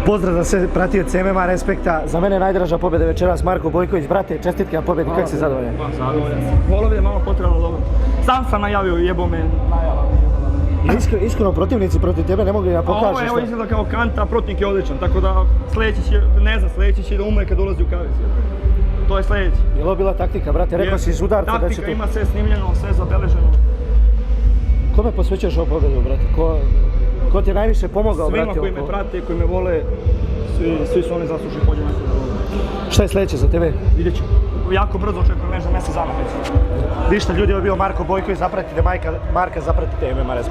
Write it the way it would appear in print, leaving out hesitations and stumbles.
Pozdrav za sve pratioce MMA Respekta. Za mene najdraža pobjeda večeras Marko Bojković. Brate, čestitke na pobjedi, kako si zadovoljan? Zadovoljan sam. Volov je malo potrebno dobro. Sam najavio, jebo me najava. Iskreno, protivnici protiv tebe ne mogu da pokažu Ovo šta. evo izgleda kao kanta, protivnik je odličan, tako da sljedeći će da umre kad ulazi u kavez. To je sljedeći. Je li ovo bila taktika, brate? Rekao si iz udarca da će Taktika tu... ima sve snimljeno, sve zabeleženo. Kome posvećuješ ovu pobjedu, brate? Ko ti je najviše pomogao, brate? Svima koji me prate, koji me vole, svi su oni zaslužni pođeni. Šta je sljedeće za tebe? Vidjet ću. Jako brzo očekujem, za mjesec dana već. Ništa, ljudi, ovo je bio Marko Bojković, zapratite Marka, zapratite MMA Respekt.